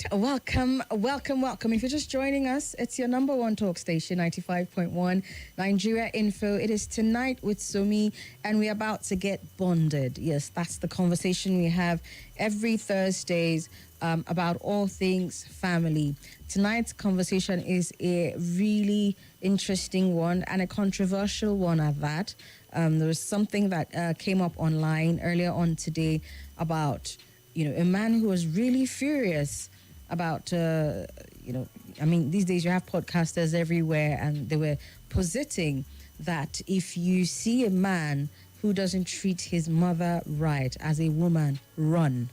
right, welcome. If you're just joining us, it's your number one talk station, 95.1 Nigeria Info. It is Tonight with Somi, and we're about to get bonded. Yes, that's the conversation we have every Thursdays about all things family. Tonight's conversation is a really interesting one and a controversial one at that. There was something that came up online earlier on today about a man who was really furious about, these days you have podcasters everywhere, and they were positing that if you see a man who doesn't treat his mother right as a woman, run.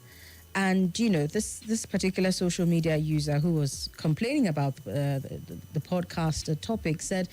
And, this particular social media user who was complaining about the podcast topic said,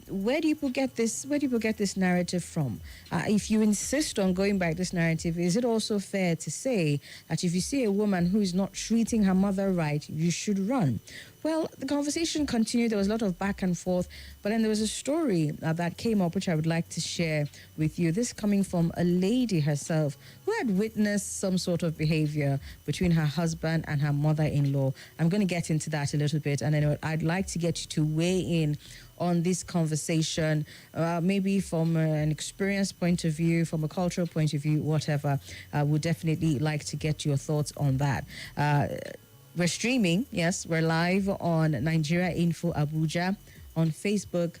where do people get this narrative from? If you insist on going by this narrative, is it also fair to say that if you see a woman who is not treating her mother right, you should run? Well, the conversation continued. There was a lot of back and forth, but then there was a story that came up, which I would like to share with you. This coming from a lady herself who had witnessed some sort of behavior between her husband and her mother-in-law. I'm going to get into that a little bit, and then I'd like to get you to weigh in on this conversation, maybe from an experience point of view, from a cultural point of view, whatever. Would definitely like to get your thoughts on that. We're streaming, yes, we're live on Nigeria Info Abuja, on Facebook,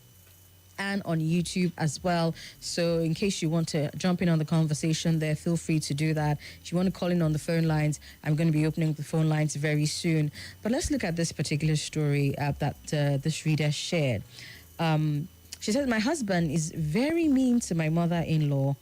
and on YouTube as well. So in case you want to jump in on the conversation there, feel free to do that. If you want to call in on the phone lines, I'm going to be opening the phone lines very soon. But let's look at this particular story that this reader shared. She says, my husband is very mean to my mother-in-law.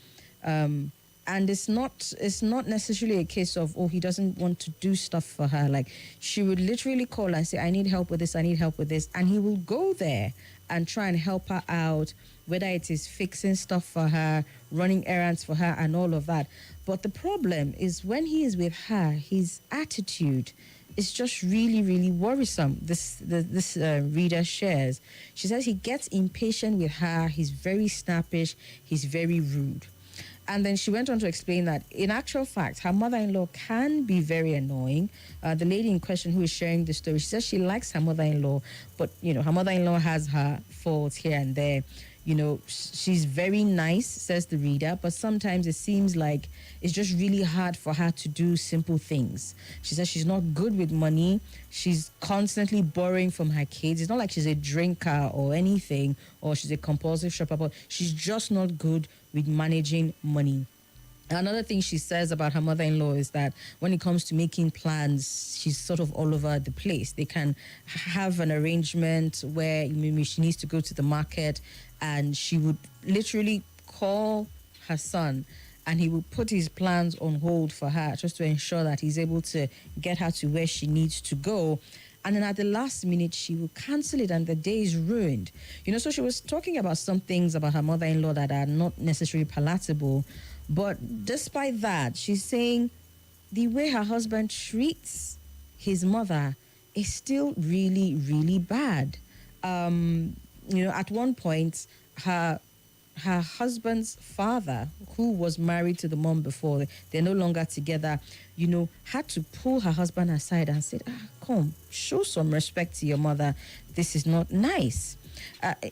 And it's not necessarily a case of, he doesn't want to do stuff for her. Like, she would literally call and say, I need help with this, I need help with this. And he will go there and try and help her out, whether it is fixing stuff for her, running errands for her, and all of that. But the problem is when he is with her, his attitude is just really, really worrisome. This reader shares. She says he gets impatient with her, he's very snappish, he's very rude. And then she went on to explain that, in actual fact, her mother-in-law can be very annoying. The lady in question who is sharing the story, she says she likes her mother-in-law, but, her mother-in-law has her faults here and there. She's very nice, says the reader, but sometimes it seems like it's just really hard for her to do simple things. She says she's not good with money. She's constantly borrowing from her kids. It's not like she's a drinker or anything, or she's a compulsive shopper, but she's just not good with managing money. Another thing she says about her mother-in-law is that when it comes to making plans, she's sort of all over the place. They can have an arrangement where maybe she needs to go to the market, and she would literally call her son, and he would put his plans on hold for her just to ensure that he's able to get her to where she needs to go. And then at the last minute, she will cancel it and the day is ruined. So she was talking about some things about her mother-in-law that are not necessarily palatable. But despite that, she's saying the way her husband treats his mother is still really, really bad. At one point, her husband's father, who was married to the mom before, they're no longer together, had to pull her husband aside and said, come, show some respect to your mother. This is not nice.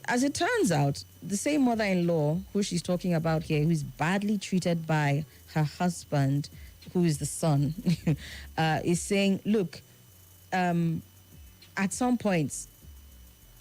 As it turns out, the same mother-in-law who she's talking about here, who is badly treated by her husband, who is the son, is saying, look, at some points,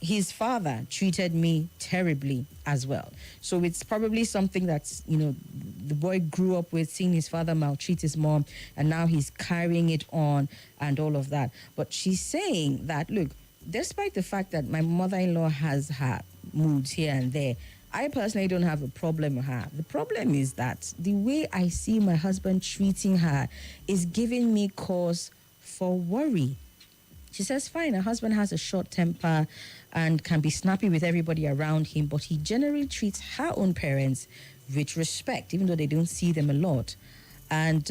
his father treated me terribly as well. So it's probably something that's, the boy grew up with, seeing his father maltreat his mom, and now he's carrying it on and all of that. But she's saying that, look, despite the fact that my mother-in-law has her moods here and there, I personally don't have a problem with her. The problem is that the way I see my husband treating her is giving me cause for worry. She says, fine, her husband has a short temper and can be snappy with everybody around him, but he generally treats her own parents with respect, even though they don't see them a lot. And,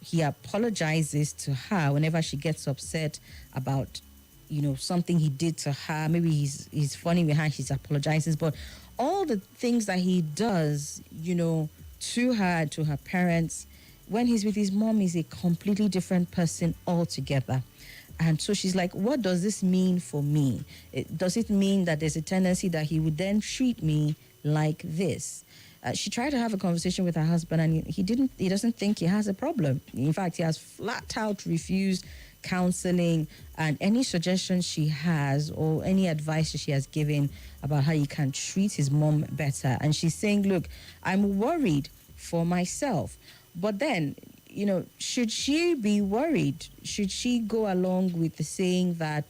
he apologizes to her whenever she gets upset about, something he did to her. Maybe he's funny with her, she apologizes. But all the things that he does, to her, to her parents, when he's with his mom, he's a completely different person altogether. And so she's like, what does this mean for me? Does it mean that there's a tendency that he would then treat me like this? She tried to have a conversation with her husband, and he doesn't think he has a problem. In fact, he has flat out refused counseling and any suggestions she has or any advice that she has given about how he can treat his mom better. And she's saying, look, I'm worried for myself. But then, should she be worried? Should she go along with the saying that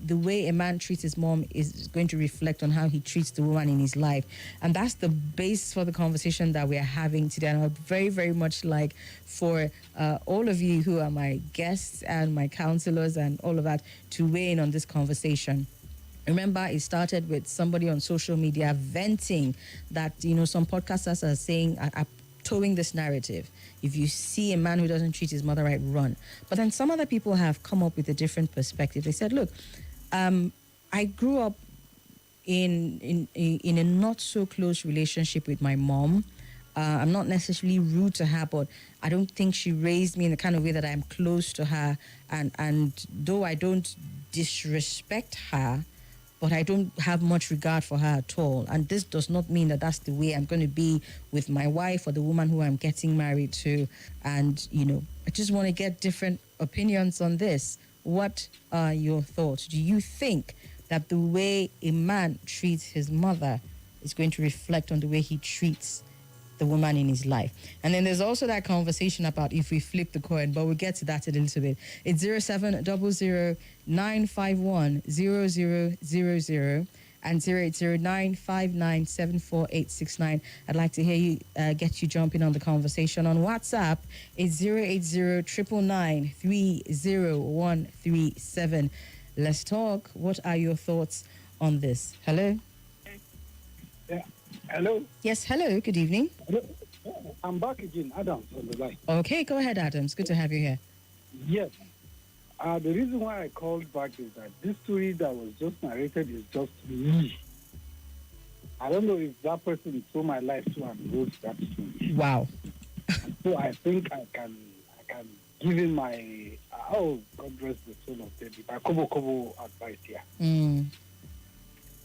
the way a man treats his mom is going to reflect on how he treats the woman in his life? And that's the base for the conversation that we are having today. And I would very, very much like for all of you who are my guests and my counselors and all of that to weigh in on this conversation. Remember, it started with somebody on social media venting that, some podcasters are saying, are towing this narrative. If you see a man who doesn't treat his mother right, run. But then some other people have come up with a different perspective. They said, look, I grew up in a not so close relationship with my mom. I'm not necessarily rude to her, but I don't think she raised me in the kind of way that I'm close to her. And though I don't disrespect her, but I don't have much regard for her at all. And this does not mean that that's the way I'm going to be with my wife or the woman who I'm getting married to. And, I just want to get different opinions on this. What are your thoughts? Do you think that the way a man treats his mother is going to reflect on the way he treats the woman in his life? And then there's also that conversation about if we flip the coin, but we'll get to that in a little bit. It's 0700-951-0000 and 0809-5974869. I'd like to hear you, get you jumping on the conversation. On WhatsApp, it's 080-999-30137. Let's talk. What are your thoughts on this? Hello? Yeah. Hello? Yes, hello. Good evening. Hello? I'm back again, Adams, on the line. Okay, go ahead, Adams. Good to have you here. Yes. The reason why I called back is that this story that was just narrated is just me. I don't know if that person saw my life too and wrote that story. Wow. So I think I can give him my, God rest the soul of David, my Kobo advice here.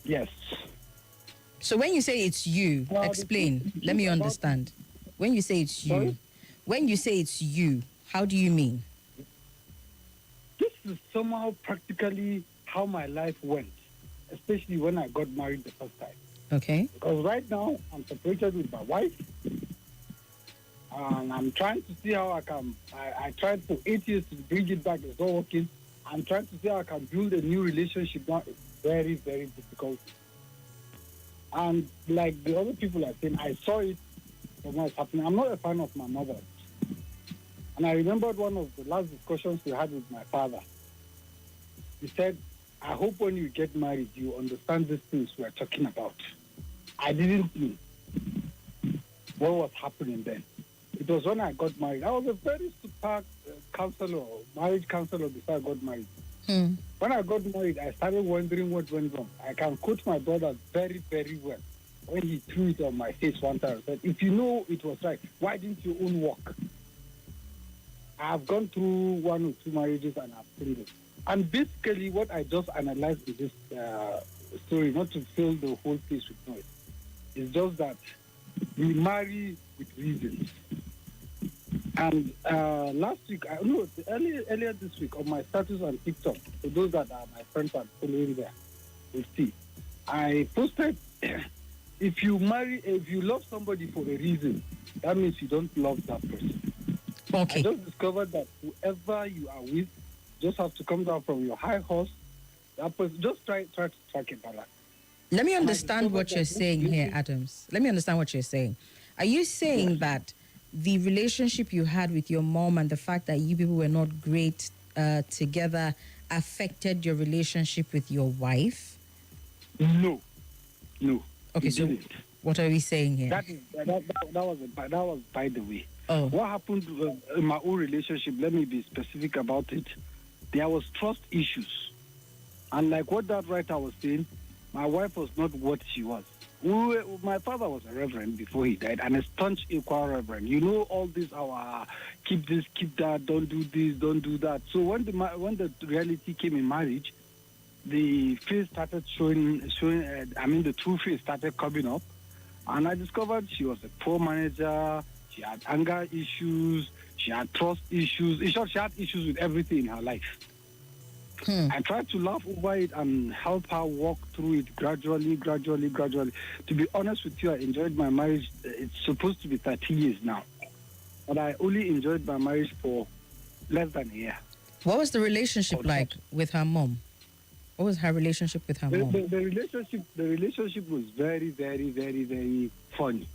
Yes. So when you say it's you, explain. Let me understand. When you say it's you, Sorry? When you say it's you, how do you mean? This is somehow practically how my life went, especially when I got married the first time. Okay. Because right now, I'm separated with my wife, and I'm trying to see how I can. I tried for 8 years to bring it back. It's not working. I'm trying to see how I can build a new relationship now. It's very, very difficult. And like the other people are saying, I saw it from what's happening. I'm not a fan of my mother. And I remembered one of the last discussions we had with my father. He said, I hope when you get married, you understand these things we're talking about. I didn't know what was happening then. It was when I got married. I was a very super marriage counselor before I got married. When I got married, I started wondering what went wrong. I can quote my brother very, very well. When he threw it on my face one time, I said, if you know it was right, why didn't you own work? I've gone through 1 or 2 marriages and I've seen it. And basically what I just analyzed in this story, not to fill the whole place with noise, is just that we marry with reasons. And last week, earlier this week, on my status on TikTok, for those that are my friends are following there, will see, I posted, if you love somebody for a reason, that means you don't love that person. Okay. I just discovered that whoever you are with, just have to come down from your high horse. That person, just try to strike a balance. Let me understand what you're saying here, Adams. Let me understand what you're saying. Are you saying that the relationship you had with your mom and the fact that you people were not great together affected your relationship with your wife? No. Okay, so what are we saying here? That was by the way. Oh. What happened in my own relationship, let me be specific about it. There was trust issues. And like what that writer was saying, my wife was not what she was. My father was a reverend before he died, and a staunch equal reverend. You know all this, our keep this, keep that, don't do this, don't do that. So when the reality came in marriage, the face started showing. The true face started coming up, and I discovered she was a poor manager. She had anger issues. She had trust issues. In short, she had issues with everything in her life. I tried to laugh over it and help her walk through it gradually. To be honest with you, I enjoyed my marriage. It's supposed to be 30 years now, but I only enjoyed my marriage for less than a year. What was the relationship like with her mom? What was her relationship with her mom? The relationship was very, very, very, very funny.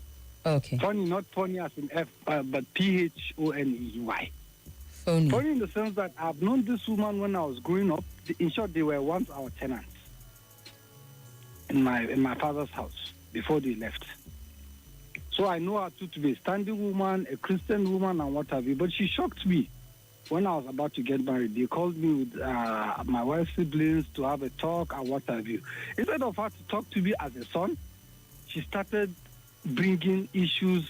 Okay. Funny, not funny as in F, but PHONEY. Phony. Funny in the sense that I've known this woman when I was growing up. In short, they were once our tenants in my father's house before they left. So I know her to be a standing woman, a Christian woman, and what have you. But she shocked me when I was about to get married. They called me with my wife's siblings to have a talk and what have you. Instead of her to talk to me as a son, she started bringing issues.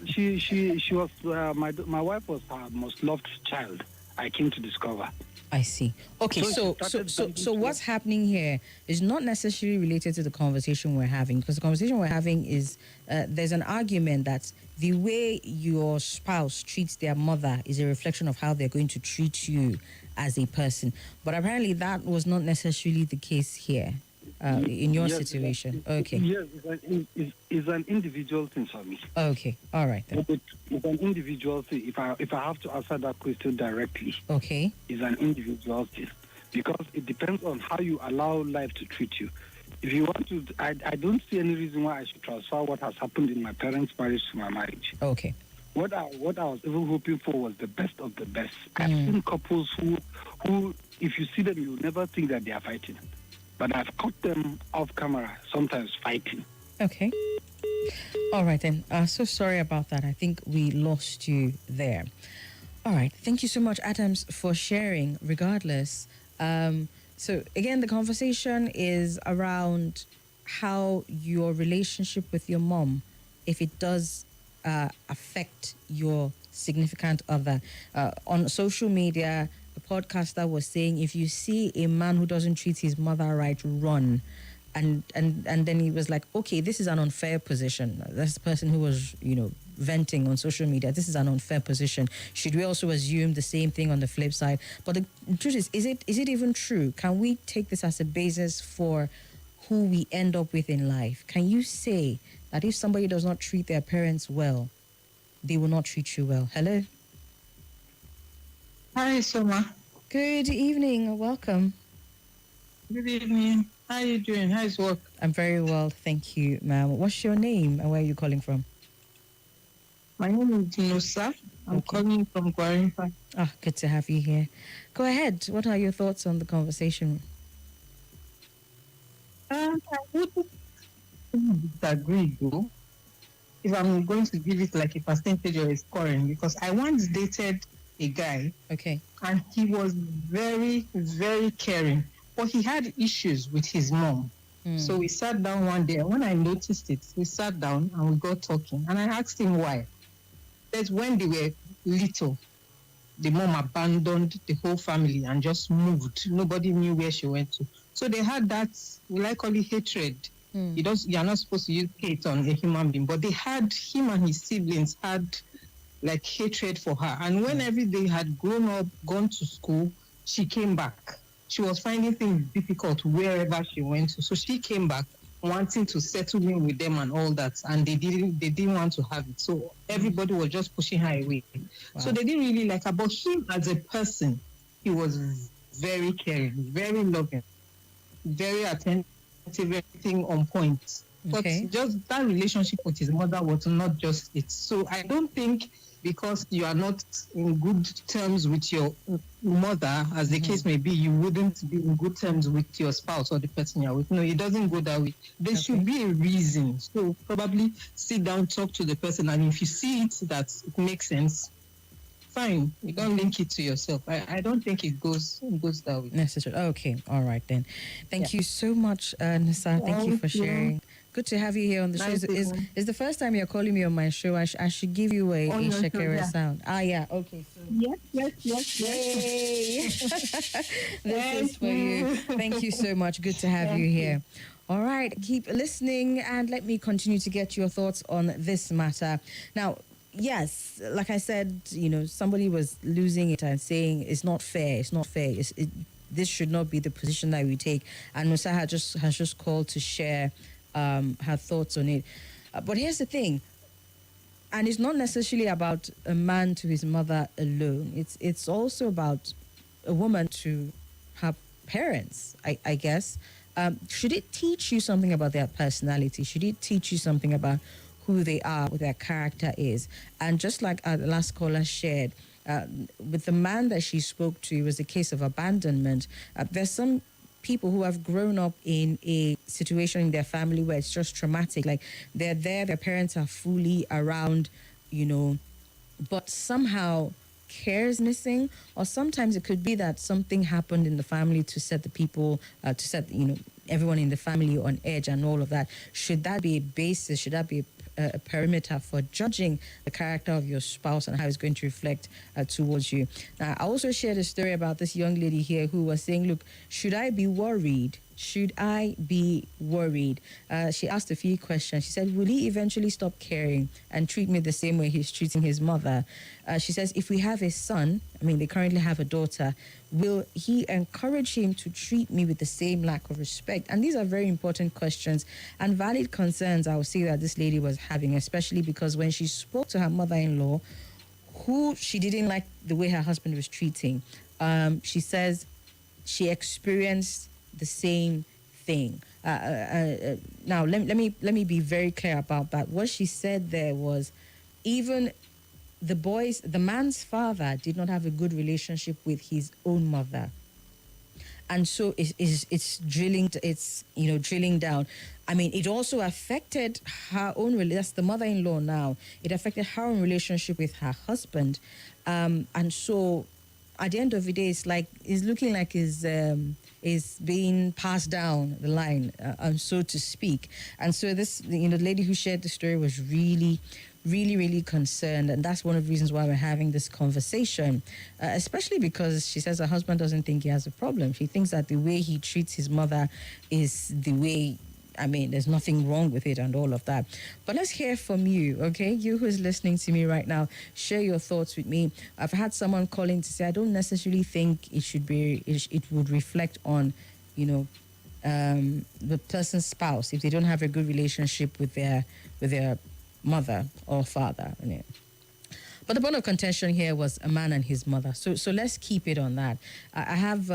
She was my wife was her most loved child. I came to discover. I see. Okay, so what's happening here is not necessarily related to the conversation we're having, because the conversation we're having is there's an argument that the way your spouse treats their mother is a reflection of how they're going to treat you as a person. But apparently that was not necessarily the case here. In your situation. Okay. Yes, it's an individual thing for me. Okay, all right then. It's an individual thing. If I have to answer that question directly, okay, it's an individual thing because it depends on how you allow life to treat you. If you want to, I don't see any reason why I should transfer what has happened in my parents' marriage to my marriage. Okay. What I was even hoping for was the best of the best. I've seen couples who, if you see them, you'll never think that they are fighting. But I've caught them off camera, sometimes fighting. Okay. All right, then. So sorry about that. I think we lost you there. All right. Thank you so much, Adams, for sharing, regardless. So, again, the conversation is around how your relationship with your mom, if it does affect your significant other. On social media, a podcaster was saying, if you see a man who doesn't treat his mother right, run. And then he was like, okay, this is an unfair position. That's the person who was, venting on social media. This is an unfair position. Should we also assume the same thing on the flip side? But the truth is it even true? Can we take this as a basis for who we end up with in life? Can you say that if somebody does not treat their parents well, they will not treat you well? Hello? Hi, Soma. Good evening. Welcome. Good evening. How are you doing? How's work? I'm very well, thank you, ma'am. What's your name and where are you calling from? My name is Musa. I'm calling from Guarimpa. Ah, good to have you here. Go ahead. What are your thoughts on the conversation? I wouldn't disagree, though, if I'm going to give it like a percentage or a scoring, because I once dated a guy. Okay. And he was very, very caring. But he had issues with his mom. So we sat down one day, and when I noticed it, we sat down and we got talking. And I asked him why. That's when they were little. The mom abandoned the whole family and just moved. Nobody knew where she went to. So they had that, we like call it hatred. You're not supposed to use hate on a human being, but him and his siblings had like hatred for her. And whenever they had grown up, gone to school, she came back. She was finding things difficult wherever she went to. So she came back wanting to settle in with them and all that. And they didn't want to have it. So everybody was just pushing her away. Wow. So they didn't really like her. But him as a person, he was very caring, very loving, very attentive, everything on point. Okay. But just that relationship with his mother was not just it. So I don't think because you are not in good terms with your mother, as the case may be, you wouldn't be in good terms with your spouse or the person you're with. No, it doesn't go that way. There should be a reason. So probably sit down, talk to the person, and if you see it that it makes sense, fine. You don't link it to yourself. I don't think it goes that way. Necessary. Okay. All right then. Thank you so much, Nisa. Thank you for sharing. Good Good to have you here on the show. Nice Is evening. the first time you're calling me on my show. I should give you a On your show, shekere yeah. sound. Ah, yeah. Okay. So. Yes. Yay! This is for you. you. Thank you so much. Good to have you Thank here. All right, keep listening and let me continue to get your thoughts on this matter. Now, yes, like I said, somebody was losing it and saying it's not fair. It's not fair. This should not be the position that we take. And Musa has just called to share her thoughts on it. But here's the thing. And it's not necessarily about a man to his mother alone. It's also about a woman to her parents, I guess. Should it teach you something about their personality? Should it teach you something about who they are, what their character is? And just like the last caller shared, with the man that she spoke to, it was a case of abandonment. There's some people who have grown up in a situation in their family where it's just traumatic. Like they're there, their parents are fully around, but somehow care is missing. Or sometimes it could be that something happened in the family to set the people, to set, everyone in the family on edge and all of that. Should that be a basis? Should that be a perimeter for judging the character of your spouse and how it's going to reflect towards you? Now, I also shared a story about this young lady here who was saying, look, should I be worried? Should I be worried? She asked a few questions. She said, will he eventually stop caring and treat me the same way he's treating his mother? She says, if we have a son, they currently have a daughter, will he encourage him to treat me with the same lack of respect? And these are very important questions and valid concerns, I would say, that this lady was having, especially because when she spoke to her mother-in-law, who she didn't like the way her husband was treating, she says she experienced the same thing. Now, let me be very clear about that. What she said there was, even the man's father did not have a good relationship with his own mother, and so it's drilling down. It also affected her own. That's the mother-in-law now. It affected her own relationship with her husband, and so at the end of the day, it's looking like is being passed down the line, so to speak. And so this, the lady who shared the story was really, really, really concerned. And that's one of the reasons why we're having this conversation, especially because she says her husband doesn't think he has a problem. She thinks that the way he treats his mother is the way, there's nothing wrong with it and all of that. But let's hear from you, okay? You who's listening to me right now, share your thoughts with me. I've had someone calling to say, I don't necessarily think it would reflect on, the person's spouse if they don't have a good relationship with their mother or father. But the point of contention here was a man and his mother. So let's keep it on that. I have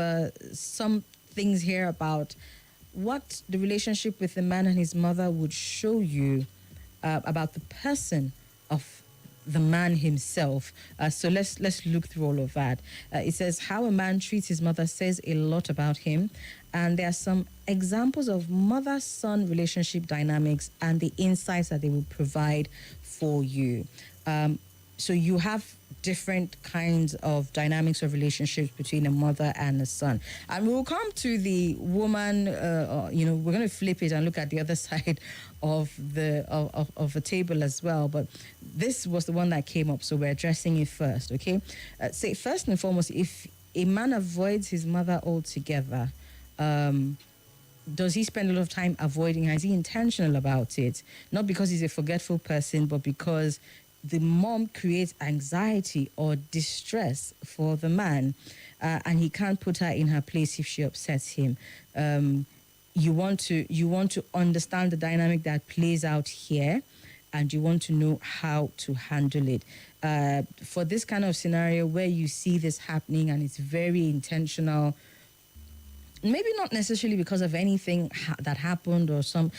some things here about what the relationship with the man and his mother would show you about the person of the man himself. So let's look through all of that. It says how a man treats his mother says a lot about him, and there are some examples of mother-son relationship dynamics and the insights that they will provide for you. So you have different kinds of dynamics of relationships between a mother and a son. And we'll come to the woman, we're going to flip it and look at the other side of the table as well. But this was the one that came up, so we're addressing it first, okay? Say, first and foremost, if a man avoids his mother altogether, does he spend a lot of time avoiding her? Is he intentional about it? Not because he's a forgetful person, but because the mom creates anxiety or distress for the man, and he can't put her in her place if she upsets him. You want to understand the dynamic that plays out here, and you want to know how to handle it. For this kind of scenario where you see this happening and it's very intentional, maybe not necessarily because of anything that happened or so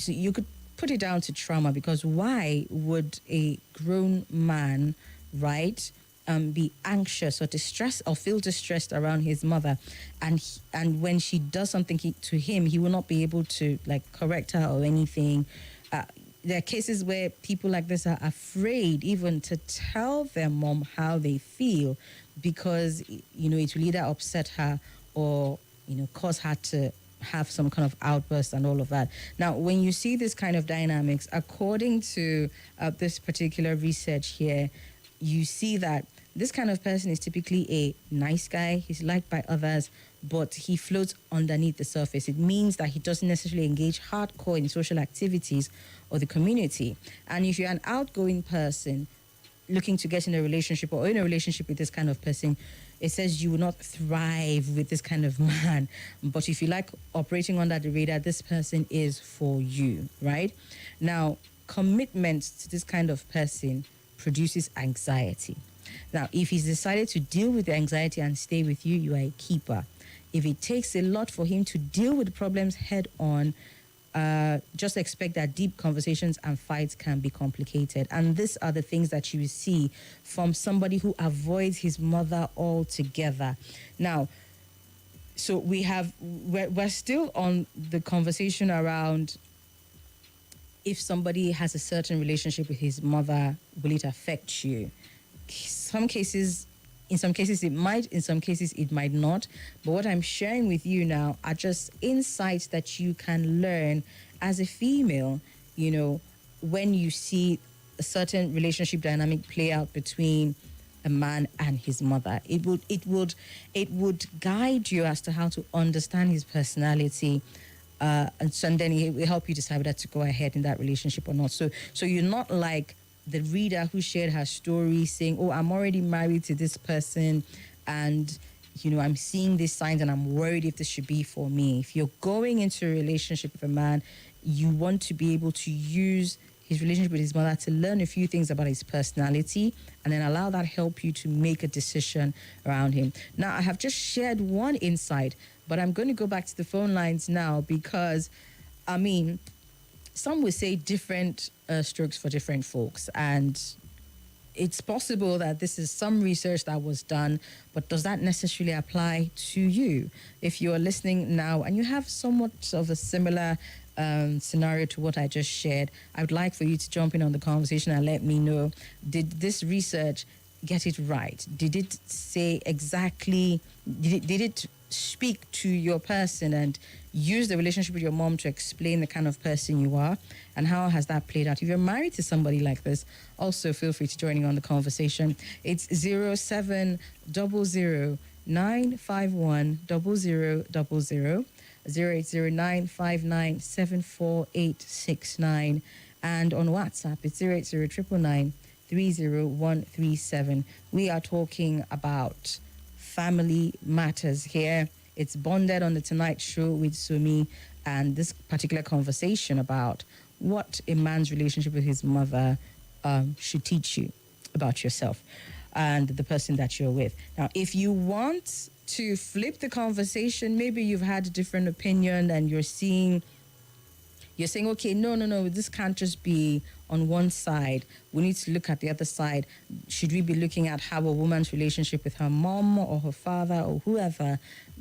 you could put it down to trauma, because why would a grown man, right, be anxious or distressed or feel distressed around his mother, and when she does something to him, he will not be able to correct her or anything. There are cases where people like this are afraid even to tell their mom how they feel, because it will either upset her or cause her to have some kind of outburst and all of that. Now, when you see this kind of dynamics, according to this particular research here, you see that this kind of person is typically a nice guy. He's liked by others, but he floats underneath the surface. It means that he doesn't necessarily engage hardcore in social activities or the community. And if you're an outgoing person looking to get in a relationship or in a relationship with this kind of person, it says you will not thrive with this kind of man. But if you like operating under the radar, this person is for you, right? Now, commitment to this kind of person produces anxiety. Now, if he's decided to deal with the anxiety and stay with you, you are a keeper. If it takes a lot for him to deal with the problems head on, just expect that deep conversations and fights can be complicated. And these are the things that you see from somebody who avoids his mother altogether. Now, so we're still on the conversation around if somebody has a certain relationship with his mother, will it affect you? In some cases it might, in some cases it might not. But what I'm sharing with you now are just insights that you can learn as a female, when you see a certain relationship dynamic play out between a man and his mother. It would guide you as to how to understand his personality. And then it will help you decide whether to go ahead in that relationship or not. So you're not like the reader who shared her story saying, oh, I'm already married to this person and, I'm seeing these signs and I'm worried if this should be for me. If you're going into a relationship with a man, you want to be able to use his relationship with his mother to learn a few things about his personality and then allow that help you to make a decision around him. Now, I have just shared one insight, but I'm going to go back to the phone lines now because, some would say different strokes for different folks. And it's possible that this is some research that was done, but does that necessarily apply to you? If you're listening now and you have somewhat of a similar scenario to what I just shared, I would like for you to jump in on the conversation and let me know, did this research get it right? Did it say exactly, did it speak to your person and use the relationship with your mom to explain the kind of person you are, and how has that played out? If you're married to somebody like this, also feel free to join in on the conversation. It's 0700 951 0000, 0809597489, and on WhatsApp it's 080 30137. We are talking about family matters here. It's Bonded on the Tonight Show with Somi, and this particular conversation about what a man's relationship with his mother should teach you about yourself and the person that you're with. Now, if you want to flip the conversation, maybe you've had a different opinion and you're saying, okay, no, this can't just be on one side. We need to look at the other side. Should we be looking at how a woman's relationship with her mom or her father or whoever,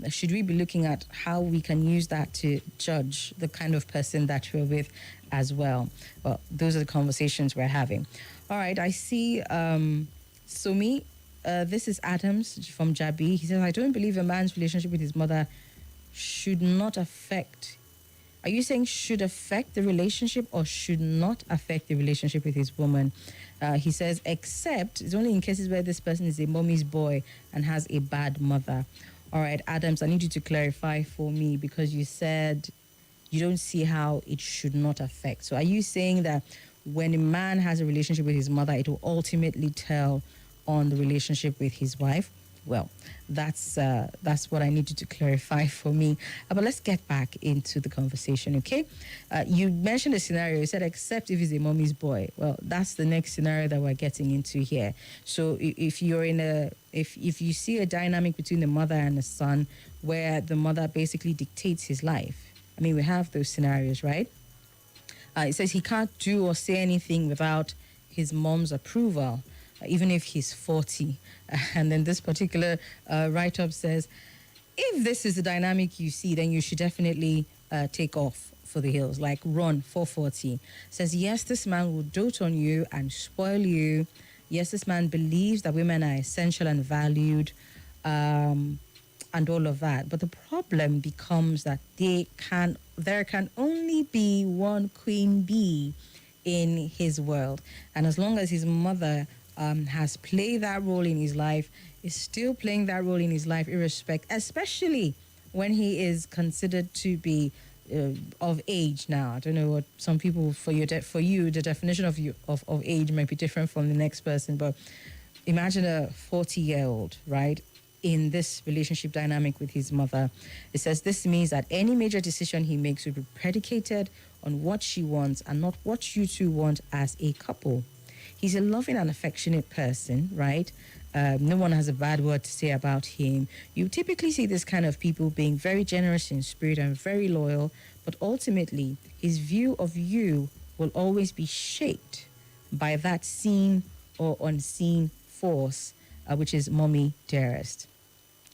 should we be looking at how we can use that to judge the kind of person that we're with as well? Well, those are the conversations we're having. All right, I see Somi. This is Adams from Jabi. He says, I don't believe a man's relationship with his mother should not affect. Are you saying should affect the relationship or should not affect the relationship with his woman? He says, except it's only in cases where this person is a mommy's boy and has a bad mother. All right, Adams, I need you to clarify for me because you said you don't see how it should not affect. So are you saying that when a man has a relationship with his mother, it will ultimately tell on the relationship with his wife? Well, that's what I need you to clarify for me. But let's get back into the conversation, okay? You mentioned a scenario. You said, except if he's a mommy's boy. Well, that's the next scenario that we're getting into here. So if you're if you see a dynamic between the mother and the son where the mother basically dictates his life. I mean, we have those scenarios, right? It says he can't do or say anything without his mom's approval, even if he's 40. And then this particular write-up says, if this is the dynamic you see, then you should definitely take off for the hills, like run 440. Says, yes, this man will dote on you and spoil you. Yes, this man believes that women are essential and valued. and all of that. But the problem becomes that there can only be one queen bee in his world. And as long as his mother has played that role in his life, is still playing that role in his life, especially when he is considered to be of age now. I don't know what some people, for you, the definition of age might be different from the next person, but imagine a 40-year-old, right, in this relationship dynamic with his mother. It says this means that any major decision he makes will be predicated on what she wants and not what you two want as a couple. He's a loving and affectionate person, right? No one has a bad word to say about him. You typically see this kind of people being very generous in spirit and very loyal, but ultimately, his view of you will always be shaped by that seen or unseen force, which is mommy dearest.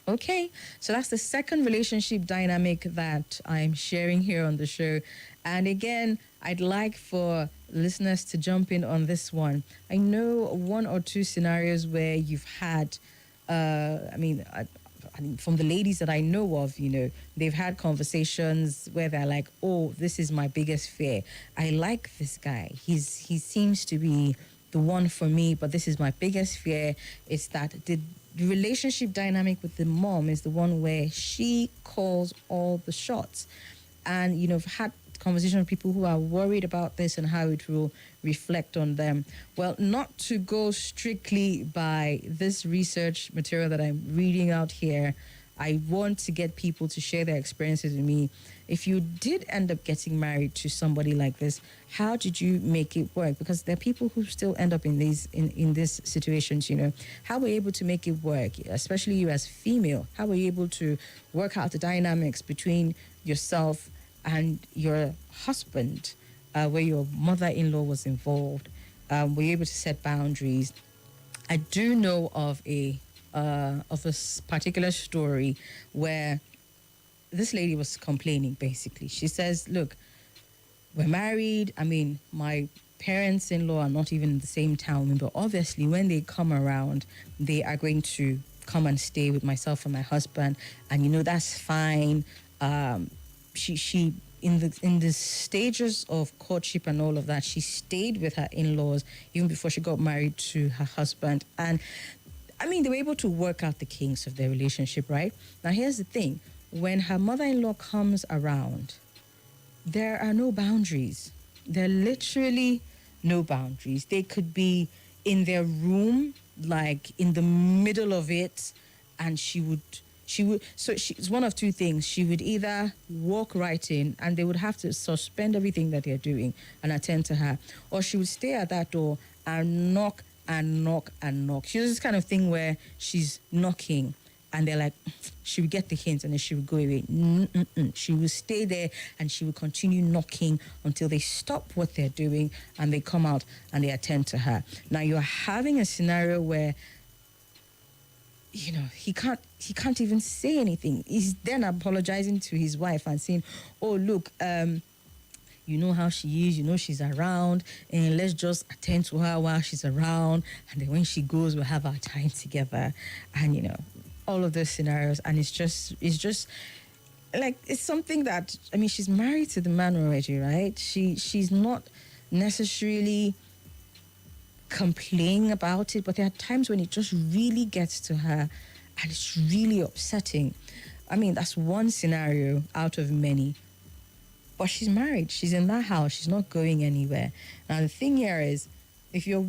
Okay, so that's the second relationship dynamic that I'm sharing here on the show. And again, I'd like for listeners to jump in on this one. I know one or two scenarios where you've had, from the ladies that I know of, they've had conversations where they're like, oh, this is my biggest fear. I like this guy. He seems to be the one for me, but this is my biggest fear. It's that the relationship dynamic with the mom is the one where she calls all the shots. And, I've had conversation with people who are worried about this and how it will reflect on them. Well, not to go strictly by this research material that I'm reading out here, I want to get people to share their experiences with me. If you did end up getting married to somebody like this, how did you make it work? Because there are people who still end up in these situations, How were you able to make it work? Especially you as female, how were you able to work out the dynamics between yourself and your husband, where your mother-in-law was involved? Were you able to set boundaries? I do know of a particular story where this lady was complaining, basically. She says, look, we're married. I mean, my parents-in-law are not even in the same town, but obviously when they come around, they are going to come and stay with myself and my husband. And, that's fine. She in the stages of courtship and all of that, she stayed with her in-laws even before she got married to her husband. And they were able to work out the kinks of their relationship, right? Now, here's the thing. When her mother-in-law comes around, there are no boundaries. There are literally no boundaries. They could be in their room, like in the middle of it, and so it's one of two things. She would either walk right in and they would have to suspend everything that they're doing and attend to her, or she would stay at that door and knock and knock and knock. She was this kind of thing where she's knocking and they're like, she would get the hint and then she would go away. She would stay there and she would continue knocking until they stop what they're doing and they come out and they attend to her. Now you're having a scenario where he can't even say anything. He's then apologizing to his wife and saying, oh, look, you know how she is, she's around, and let's just attend to her while she's around, and then when she goes, we'll have our time together. And all of those scenarios, and it's just like, it's something that, she's married to the man already, right? She's not necessarily complaining about it, but there are times when it just really gets to her and it's really upsetting. That's one scenario out of many. But she's married. She's in that house. She's not going anywhere. Now, the thing here is, if you're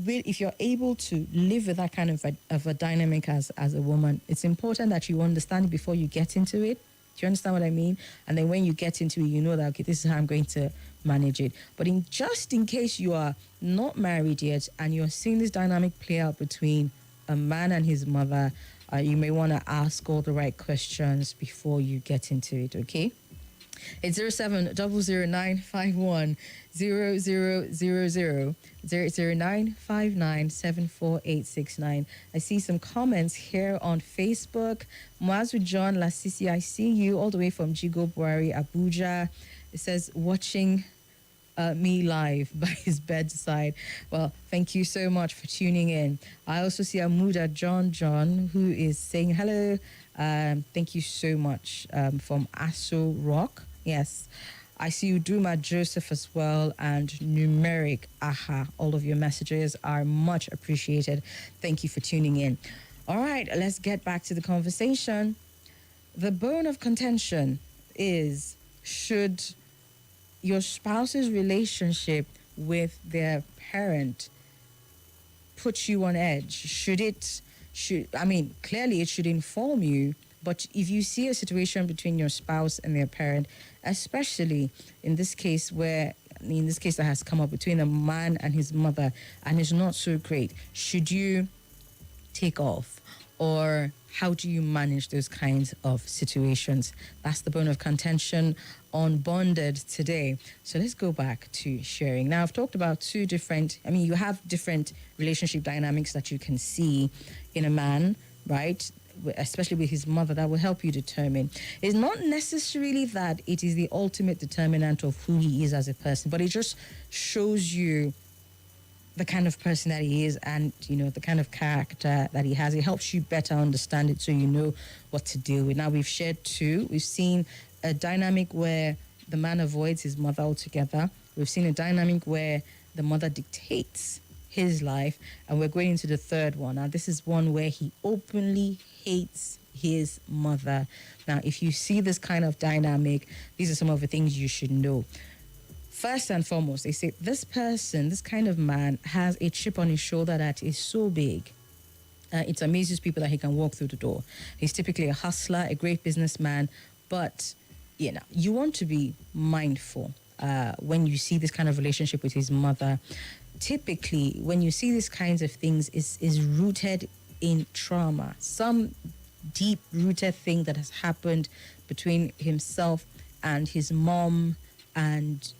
able to live with that kind of a dynamic as a woman, it's important that you understand it before you get into it. Do you understand what I mean? And then when you get into it, you know that, okay, this is how I'm going to manage it. But just in case you are not married yet and you're seeing this dynamic play out between a man and his mother, you may want to ask all the right questions before you get into it, okay? It's 0700095100, 009597489. I see some comments here on Facebook. Mazu John Lasisi, I see you all the way from Jigo Buhari, Abuja. It says, watching me live by his bedside. Well, thank you so much for tuning in. I also see Amuda John, who is saying, hello, Thank you so much from Aso Rock. Yes. I see you, Duma Joseph, as well, and Numeric. Aha. All of your messages are much appreciated. Thank you for tuning in. All right, let's get back to the conversation. The bone of contention is, should your spouse's relationship with their parent put you on edge? Clearly it should inform you, but if you see a situation between your spouse and their parent, especially in this case that has come up between a man and his mother and is not so great, should you take off? Or how do you manage those kinds of situations? That's the bone of contention on Bonded today. So let's go back to sharing. Now, I've talked about you have different relationship dynamics that you can see in a man, right? Especially with his mother, that will help you determine. It's not necessarily that it is the ultimate determinant of who he is as a person, but it just shows you the kind of person that he is and, the kind of character that he has. It helps you better understand it so you know what to deal with. Now, we've shared two. We've seen a dynamic where the man avoids his mother altogether. We've seen a dynamic where the mother dictates his life. And we're going into the third one. Now, this is one where he openly hates his mother. Now, if you see this kind of dynamic, these are some of the things you should know. First and foremost, they say this person, this kind of man, has a chip on his shoulder that is so big. It amazes people that he can walk through the door. He's typically a hustler, a great businessman, but you want to be mindful when you see this kind of relationship with his mother. Typically, when you see these kinds of things, is rooted in trauma, some deep-rooted thing that has happened between himself and his mom, and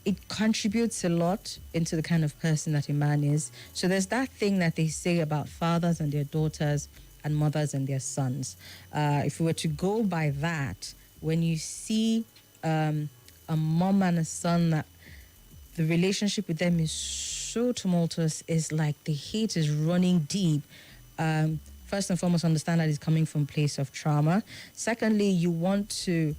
it contributes a lot into the kind of person that a man is. So there's that thing that they say about fathers and their daughters and mothers and their sons. If we were to go by that, when you see a mom and a son, that the relationship with them is so tumultuous, is like the hate is running deep. First and foremost, understand that it's coming from a place of trauma. Secondly, you want to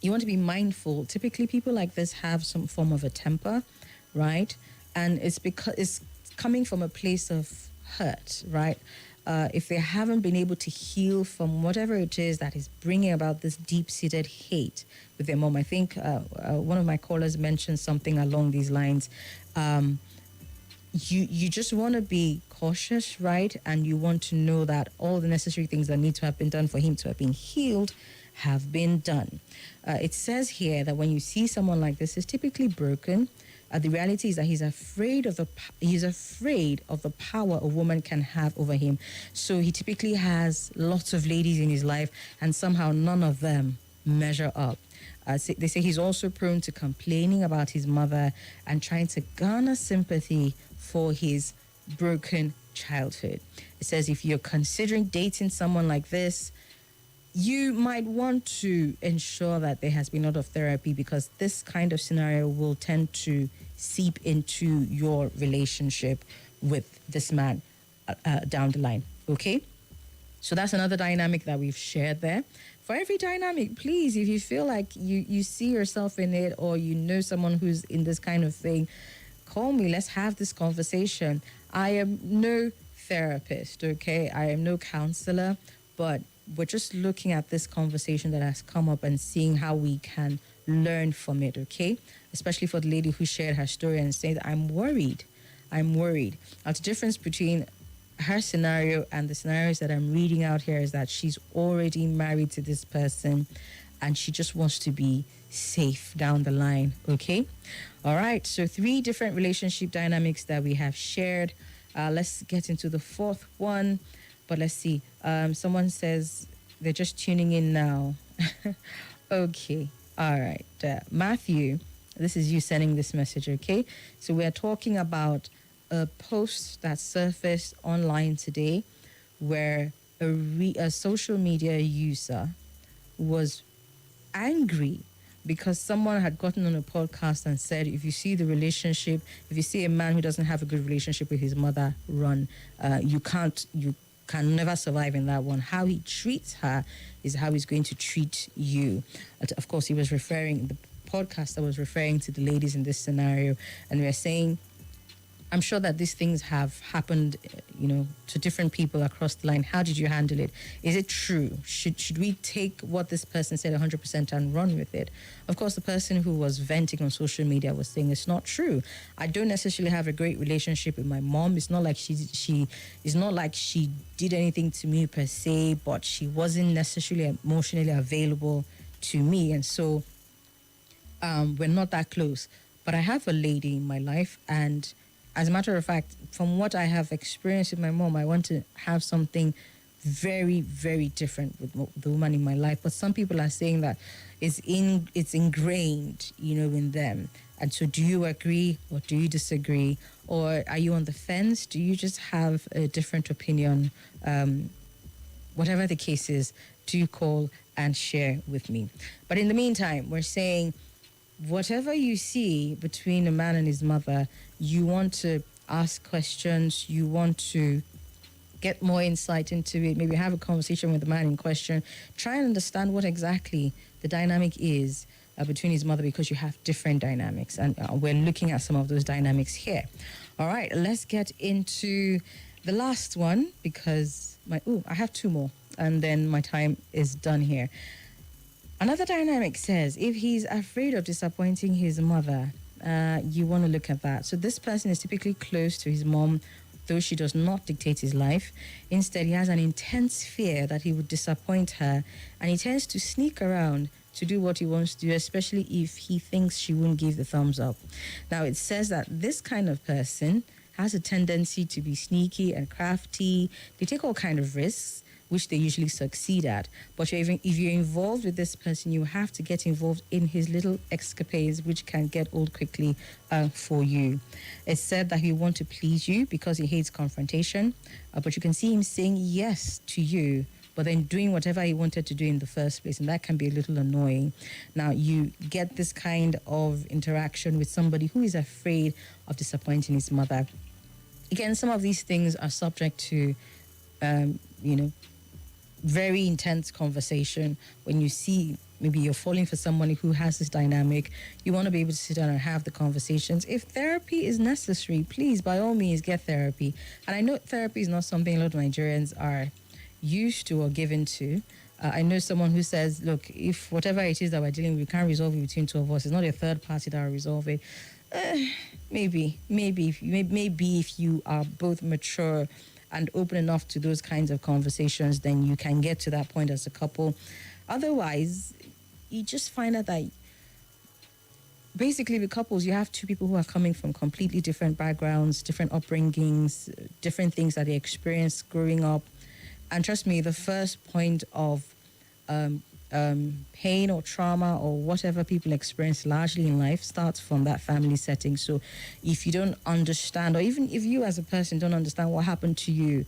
be mindful. Typically, people like this have some form of a temper, right? And it's because it's coming from a place of hurt, right? If they haven't been able to heal from whatever it is that is bringing about this deep-seated hate with their mom. I think one of my callers mentioned something along these lines. You just want to be cautious, right? And you want to know that all the necessary things that need to have been done for him to have been healed have been done. It says here that when you see someone like this, is typically broken. The reality is that he's afraid of the power a woman can have over him. So he typically has lots of ladies in his life, and somehow none of them measure up. They say he's also prone to complaining about his mother and trying to garner sympathy for his broken childhood. It says if you're considering dating someone like this, you might want to ensure that there has been a lot of therapy, because this kind of scenario will tend to seep into your relationship with this man down the line. Okay? So that's another dynamic that we've shared there. For every dynamic, please, if you feel like you see yourself in it, or you know someone who's in this kind of thing, call me. Let's have this conversation. I am no therapist, okay? I am no counselor, but we're just looking at this conversation that has come up and seeing how we can learn from it, okay? Especially for the lady who shared her story and said, I'm worried. Now, the difference between her scenario and the scenarios that I'm reading out here is that she's already married to this person and she just wants to be safe down the line, okay? All right, so 3 different relationship dynamics that we have shared. Let's get into the 4th one. But let's see. Someone says they're just tuning in now. Okay. All right. Matthew, this is you sending this message, okay? So we're talking about a post that surfaced online today where a social media user was angry because someone had gotten on a podcast and said, if you see a man who doesn't have a good relationship with his mother, run. You can never survive in that one. How he treats her is how he's going to treat you. Of course, he was referring, the podcaster was referring to the ladies in this scenario, and we are saying, I'm sure that these things have happened, to different people across the line. How did you handle it? Is it true? Should we take what this person said 100% and run with it? Of course, the person who was venting on social media was saying it's not true. I don't necessarily have a great relationship with my mom. It's not like it's not like she did anything to me per se, but she wasn't necessarily emotionally available to me, and so we're not that close. But I have a lady in my life, and as a matter of fact, from what I have experienced with my mom, I want to have something very, very different with the woman in my life. But some people are saying that it's ingrained, in them. And so do you agree or do you disagree? Or are you on the fence? Do you just have a different opinion? Whatever the case is, do call and share with me. But in the meantime, we're saying, whatever you see between a man and his mother, you want to ask questions, you want to get more insight into it, maybe have a conversation with the man in question, try and understand what exactly the dynamic is between his mother, because you have different dynamics, and we're looking at some of those dynamics here. All right, let's get into the last one, because I have two more, and then my time is done here. Another dynamic says, if he's afraid of disappointing his mother, you want to look at that. So this person is typically close to his mom, though she does not dictate his life. Instead, he has an intense fear that he would disappoint her, and he tends to sneak around to do what he wants to do, especially if he thinks she won't give the thumbs up. Now, it says that this kind of person has a tendency to be sneaky and crafty. They take all kinds of risks, which they usually succeed at. But if you're involved with this person, you have to get involved in his little escapades, which can get old quickly for you. It's said that he wants to please you because he hates confrontation, but you can see him saying yes to you, but then doing whatever he wanted to do in the first place, and that can be a little annoying. Now, you get this kind of interaction with somebody who is afraid of disappointing his mother. Again, some of these things are subject to, very intense conversation. When you see maybe you're falling for somebody who has this dynamic, you want to be able to sit down and have the conversations. If therapy is necessary, please, by all means, get therapy. And I know therapy is not something a lot of Nigerians are used to or given to. I know someone who says, look, if whatever it is that we're dealing with, we can't resolve it between two of us, it's not a third party that will resolve it. Maybe if you are both mature and open enough to those kinds of conversations, then you can get to that point as a couple. Otherwise, you just find out that basically with couples, you have two people who are coming from completely different backgrounds, different upbringings, different things that they experienced growing up. And trust me, the first point of pain or trauma or whatever people experience largely in life starts from that family setting. So if you don't understand, or even if you as a person don't understand what happened to you,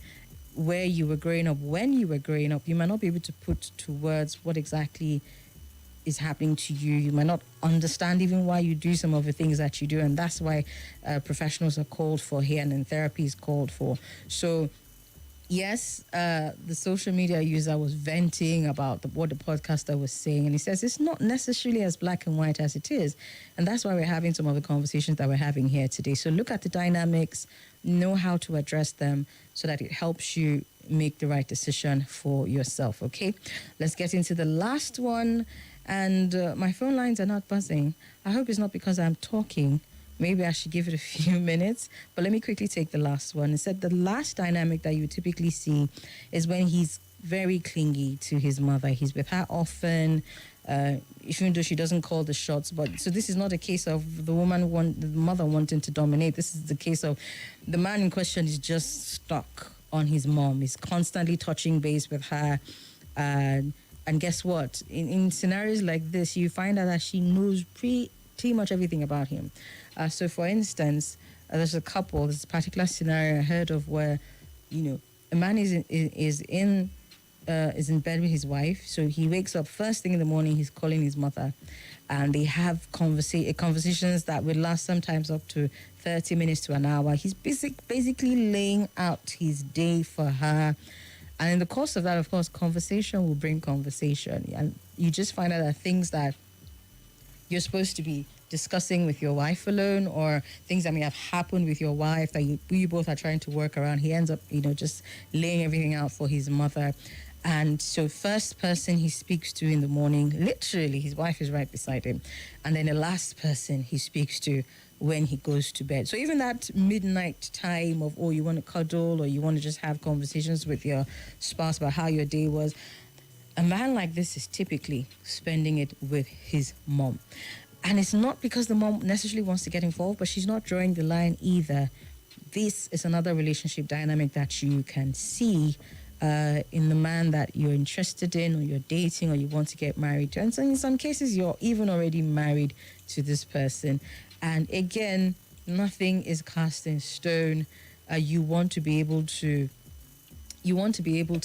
where you were growing up, when you were growing up, you might not be able to put to words what exactly is happening to you. You might not understand even why you do some of the things that you do. And that's why professionals are called for here, and then therapy is called for. So yes, the social media user was venting about what the podcaster was saying, and he says it's not necessarily as black and white as it is, and that's why we're having some of the conversations that we're having here today. So look at the dynamics, know how to address them so that it helps you make the right decision for yourself, okay? Let's get into the last one, and my phone lines are not buzzing. I hope it's not because I'm talking. Maybe I should give it a few minutes, but let me quickly take the last one. It said the last dynamic that you typically see is when he's very clingy to his mother. He's with her often, even though she doesn't call the shots. But so this is not a case of the mother wanting to dominate. This is the case of the man in question is just stuck on his mom. He's constantly touching base with her. And guess what? In scenarios like this, you find out that she knows pretty much everything about him. So, for instance, there's a particular scenario I heard of where, a man is in bed with his wife. So he wakes up first thing in the morning. He's calling his mother, and they have conversations that will last sometimes up to 30 minutes to an hour. He's basically laying out his day for her. And in the course of that, of course, conversation will bring conversation. And you just find out that things that you're supposed to be discussing with your wife alone, or things that may have happened with your wife that you both are trying to work around, he ends up, just laying everything out for his mother. And so first person he speaks to in the morning, literally his wife is right beside him. And then the last person he speaks to when he goes to bed. So even that midnight time of, you want to cuddle or you want to just have conversations with your spouse about how your day was, a man like this is typically spending it with his mom. And it's not because the mom necessarily wants to get involved, but she's not drawing the line either. This is another relationship dynamic that you can see in the man that you're interested in, or you're dating, or you want to get married to. And so in some cases, you're even already married to this person. And again, nothing is cast in stone. You want to be able to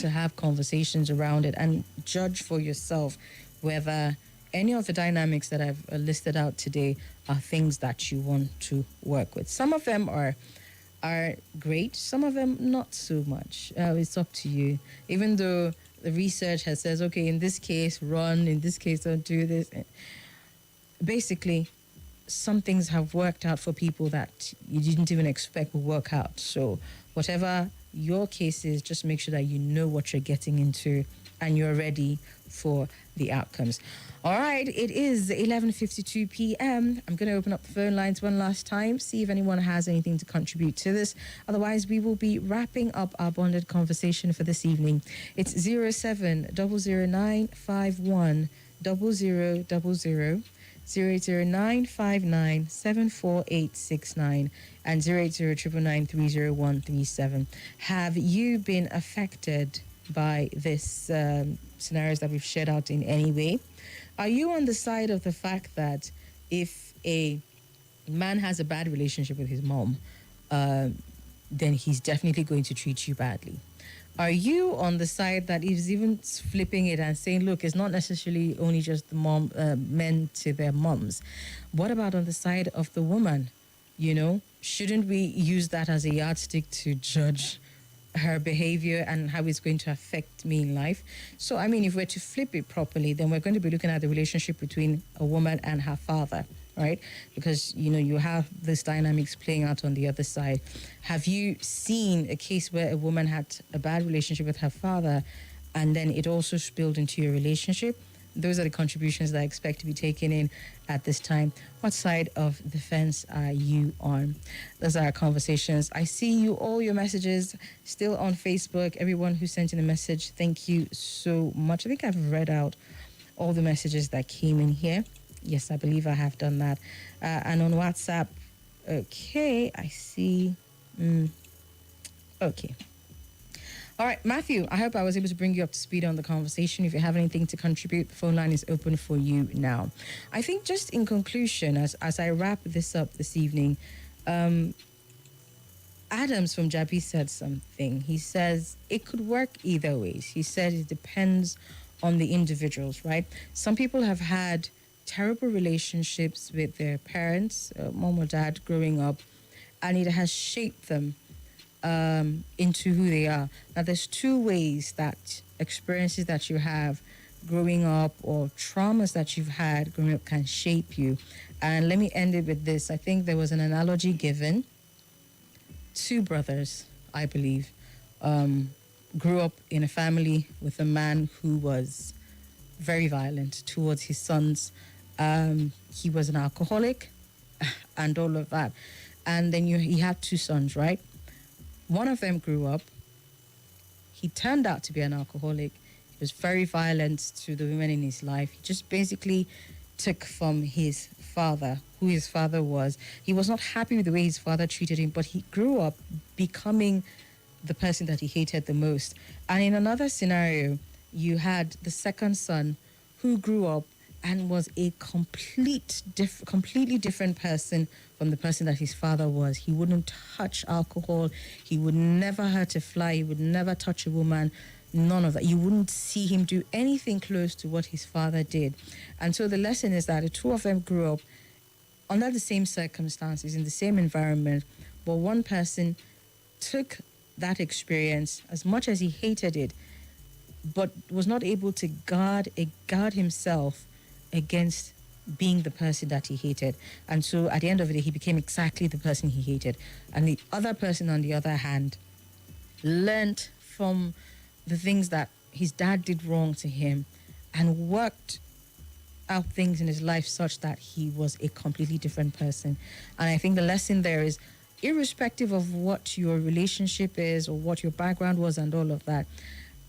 have conversations around it and judge for yourself whether any of the dynamics that I've listed out today are things that you want to work with. Some of them are great, some of them not so much. It's up to you. Even though the research has says, okay, in this case, run, in this case, don't do this. Basically, some things have worked out for people that you didn't even expect would work out. So whatever your case is, just make sure that you know what you're getting into and you're ready for the outcomes. All right, it is 11:52 p.m. I'm going to open up the phone lines one last time, see if anyone has anything to contribute to this. Otherwise, we will be wrapping up our bonded conversation for this evening. It's 07009510000, 00959746869, and 08099930137. Have you been affected by this scenarios that we've shared out in any way? Are you on the side of the fact that if a man has a bad relationship with his mom, then he's definitely going to treat you badly? Are you on the side that is even flipping it and saying, look, it's not necessarily only just the men to their moms? What about on the side of the woman? Shouldn't we use that as a yardstick to judge her behavior and how it's going to affect me in life? So, if we're to flip it properly, then we're going to be looking at the relationship between a woman and her father, right? Because, you have this dynamics playing out on the other side. Have you seen a case where a woman had a bad relationship with her father and then it also spilled into your relationship? Those are the contributions that I expect to be taken in at this time. What side of the fence are you on? Those are our conversations. I see you, all your messages still on Facebook. Everyone who sent in a message, thank you so much. I think I've read out all the messages that came in here. Yes, I believe I have done that. And on WhatsApp, okay, I see. Okay. All right, Matthew, I hope I was able to bring you up to speed on the conversation. If you have anything to contribute, the phone line is open for you now. I think just in conclusion, as I wrap this up this evening, Adams from Jabi said something. He says it could work either ways. He said it depends on the individuals, right? Some people have had terrible relationships with their parents, mom or dad, growing up, and it has shaped them into who they are. Now, there's two ways that experiences that you have growing up or traumas that you've had growing up can shape you. And let me end it with this. I think there was an analogy given. Two brothers, I believe, grew up in a family with a man who was very violent towards his sons. He was an alcoholic and all of that. And then he had two sons, right? One of them grew up. He turned out to be an alcoholic. He was very violent to the women in his life. He just basically took from his father, who his father was. He was not happy with the way his father treated him, but he grew up becoming the person that he hated the most. And in another scenario, you had the second son who grew up and was a completely different person from the person that his father was. He wouldn't touch alcohol. He would never hurt a fly. He would never touch a woman. None of that. You wouldn't see him do anything close to what his father did. And so the lesson is that the two of them grew up under the same circumstances, in the same environment, but one person took that experience as much as he hated it, but was not able to guard himself against being the person that he hated. And so at the end of the day, he became exactly the person he hated. And the other person, on the other hand, learned from the things that his dad did wrong to him and worked out things in his life such that he was a completely different person. And I think the lesson there is, irrespective of what your relationship is or what your background was and all of that,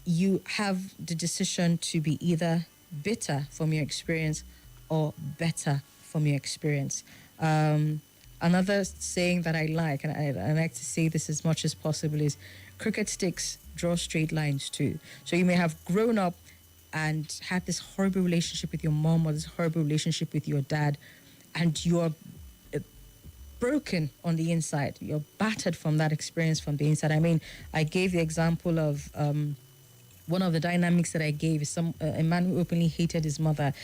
you have the decision to be either bitter from your experience or better from your experience. Another saying that I like, and I like to say this as much as possible, is crooked sticks draw straight lines too. So you may have grown up and had this horrible relationship with your mom or this horrible relationship with your dad, and you're broken on the inside. You're battered from that experience from the inside. I mean, I gave the example of one of the dynamics that I gave is a man who openly hated his mother.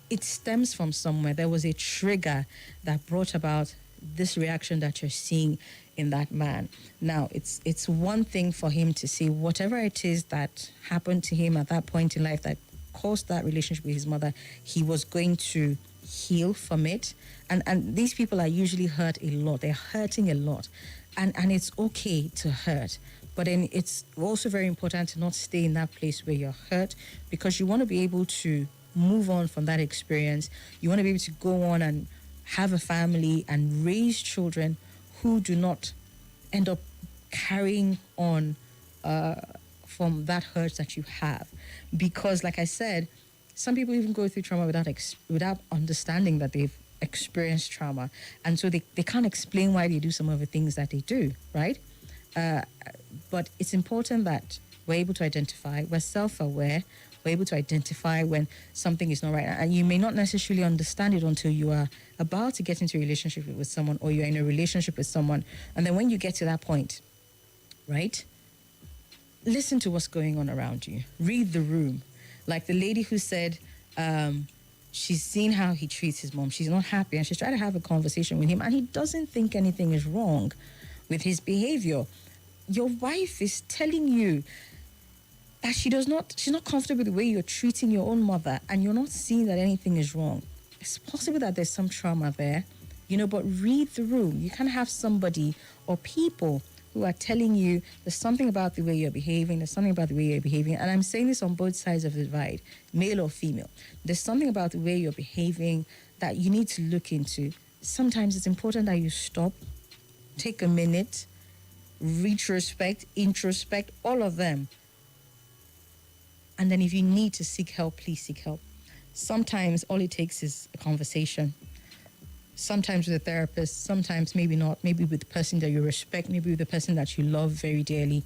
It stems from somewhere. There was a trigger that brought about this reaction that you're seeing in that man. Now, it's one thing for him to say whatever it is that happened to him at that point in life that caused that relationship with his mother, he was going to heal from it. And these people are usually hurt a lot. They're hurting a lot. And it's okay to hurt. But then it's also very important to not stay in that place where you're hurt, because you want to be able to move on from that experience. You want to be able to go on and have a family and raise children who do not end up carrying on from that hurt that you have. Because, like I said, some people even go through trauma without understanding that they've experienced trauma. And so they can't explain why they do some of the things that they do, right? But it's important that we're able to identify, we're self-aware, we're able to identify when something is not right. And you may not necessarily understand it until you are about to get into a relationship with someone, or you're in a relationship with someone. And then when you get to that point, right, listen to what's going on around you. Read the room. Like the lady who said she's seen how he treats his mom. She's not happy, and she's trying to have a conversation with him, and he doesn't think anything is wrong with his behavior. Your wife is telling you that she's not comfortable with the way you're treating your own mother, and you're not seeing that anything is wrong. It's possible that there's some trauma there, but read the room. You can't have somebody or people who are telling you there's something about the way you're behaving, and I'm saying this on both sides of the divide, male or female. There's something about the way you're behaving that you need to look into. Sometimes it's important that you stop, take a minute, retrospect, introspect, all of them. And then if you need to seek help, please seek help. Sometimes all it takes is a conversation. Sometimes with a therapist, sometimes maybe not, maybe with the person that you respect, maybe with the person that you love very dearly,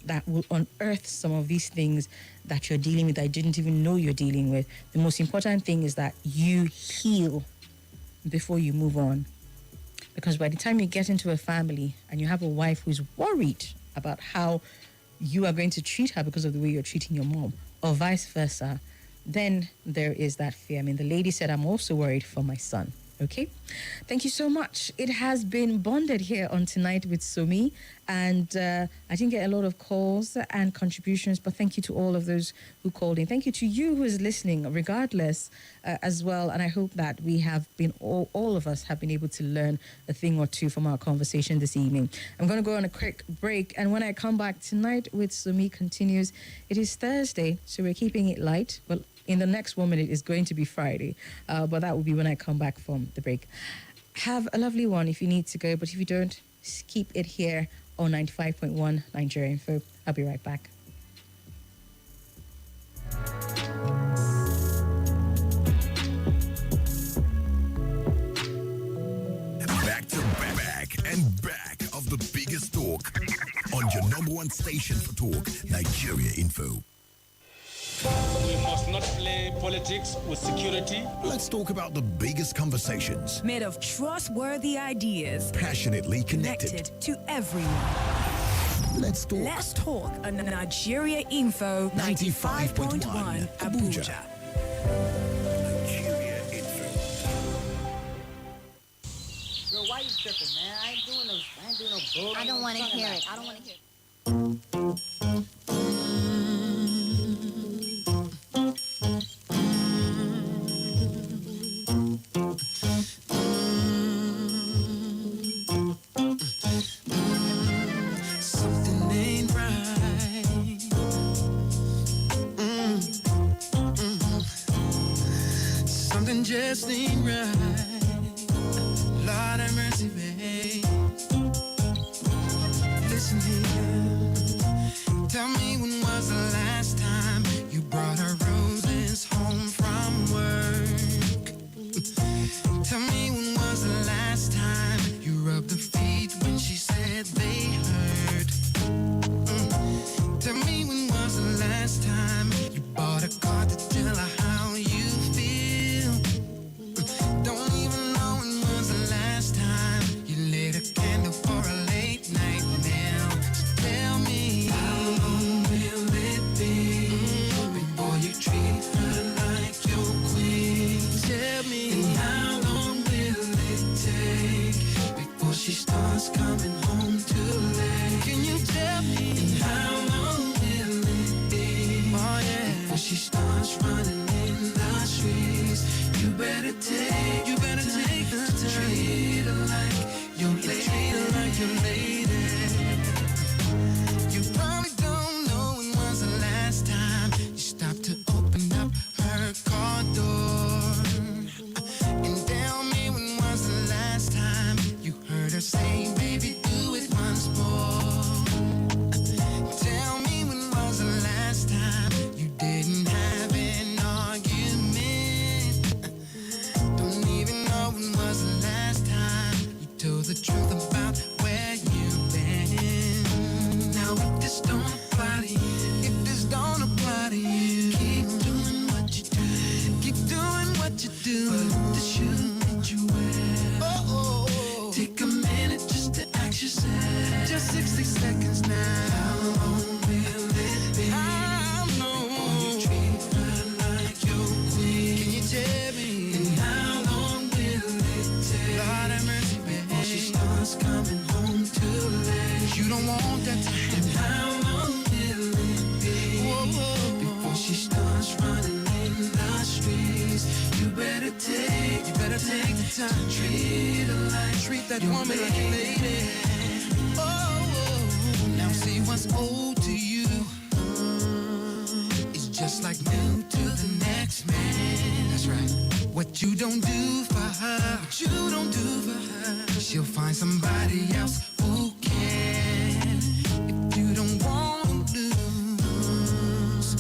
that will unearth some of these things that you're dealing with that you didn't even know you're dealing with. The most important thing is that you heal before you move on. Because by the time you get into a family and you have a wife who's worried about how you are going to treat her because of the way you're treating your mom, or vice versa, then there is that fear. I mean, the lady said, I'm also worried for my son. Okay, thank you so much. It has been bonded here on Tonight with Somi, and I didn't get a lot of calls and contributions, but thank you to all of those who called in. Thank you to you who is listening, regardless, as well. And I hope that we have been, all of us have been able to learn a thing or two from our conversation this evening. I'm going to go on a quick break, and when I come back, Tonight with Somi continues. It is Thursday, so we're keeping it light. Well, in the next 1 minute, it's going to be Friday, but that will be when I come back from the break. Have a lovely one if you need to go, but if you don't, keep it here on 95.1 Nigeria Info. I'll be right back. Back of the biggest talk on your number one station for talk, Nigeria Info. We must not play politics with security. Let's talk about the biggest conversations. Made of trustworthy ideas. Passionately connected to everyone. Let's talk. Let's talk on Nigeria Info 95.1 Abuja. Nigeria Info. Girl, why you tripping, man? I ain't doing no bull. I don't want to hear it. Something ain't right. Something just ain't right. Lord have mercy, babe. Listen here. Tell me, when was the last time you brought her roses home from work? Tell me, when was the last time you rubbed her feet when she said they hurt? Tell me, when was the last time you bought a card to tell her how you feel? Don't even know when was the last time you lit a candle for a late night meal. So tell me, how long will it be before you treat her like your queen? Tell me, and how long will it take before she starts coming home too late? Can you tell me, and how long will it be? Oh yeah, before she starts running in the streets? You better take the time. Treat her like your lady, treat her like your lady. You probably don't know when was the last time you stopped to open up her car door. And tell me, when was the last time you heard her say, baby, do it once more? Tell me, when was the last time you didn't have an argument? Don't even know when was the last time you told the truth about where you've been. Now if this don't apply to you, if this don't apply to you, keep doing what you do, keep doing what you do. But the shoe that you wear, take a minute just to ask yourself, just 60 seconds now. How long will it be? How long will you treat her like your queen? Can you tell me? And how long will it take? Lord have mercy, baby, before she starts coming home too late? You don't want that time. And how long will it be before she starts running in the streets? You better take the time to treat her like, treat that woman like a lady. Now see, what's old to you is just like new to the next man. That's right. What you don't do for her, what you don't do for her, she'll find somebody else who can. If you don't want to lose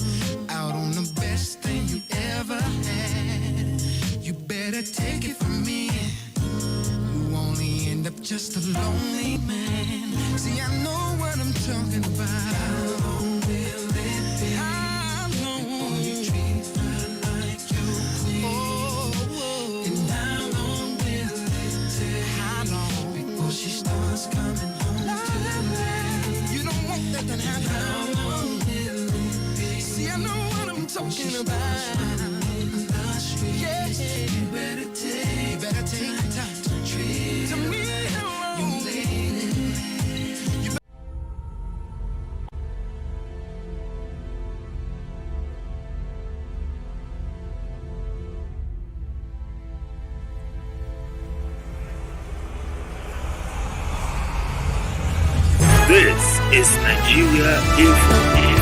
out on the best thing you ever had, you better take it from me. You only end up just a lonely man. See, I know what I'm talking about. How long will it be? How long will you treat her like your queen? And how long will it take? How long before she starts coming home too late? You don't want that to happen. How long will it be? See, I know what I'm talking about. In the street, yeah. You better take the time to treat her like your lady. This is Nigeria Info.